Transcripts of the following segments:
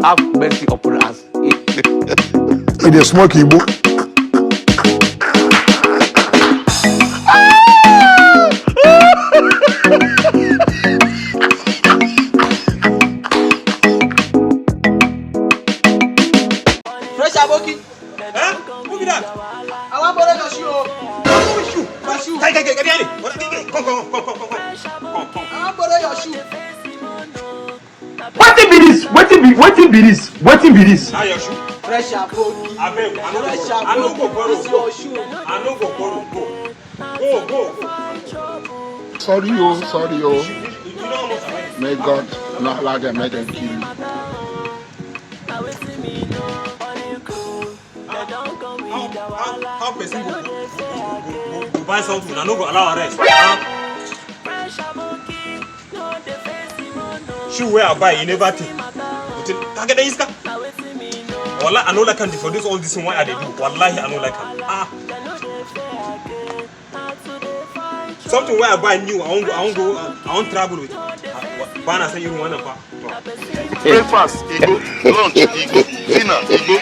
have mercy upon us. It is smoky book. Fresh aboki. Huh? Who be that? I want borrow your shoe. Who is you? My shoe. Get behind it. Come. I want borrow your shoe. Wetin be this? Now your shoe. Fresh aboki. I beg. I no go borrow. This your shoe. I no go borrow. Go. Sorry, You know how much I like. May God not allow them, let them kill you. How person go buy something and no go allow arrest? Shoe where I buy, you never take. Can get the iska? Wallahi, I know like him for this all this why I dey do. Wallahi, I know like him. Something where I buy new, I won't travel with. Bana say you want to buy. Breakfast, ego, lunch, ego, dinner, ego.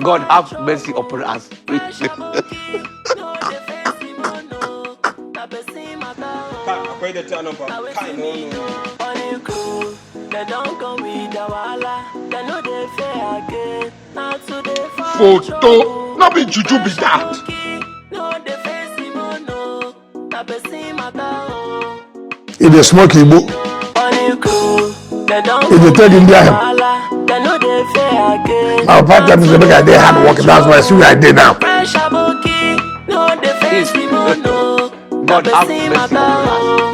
God have mercy upon us. Akwai da ta nan fa. Kai no. Photo, not be juju be that. It is smoky book. It is taking their our part time is make I dey hard work. That's why I see where I dey now. God have mercy upon us.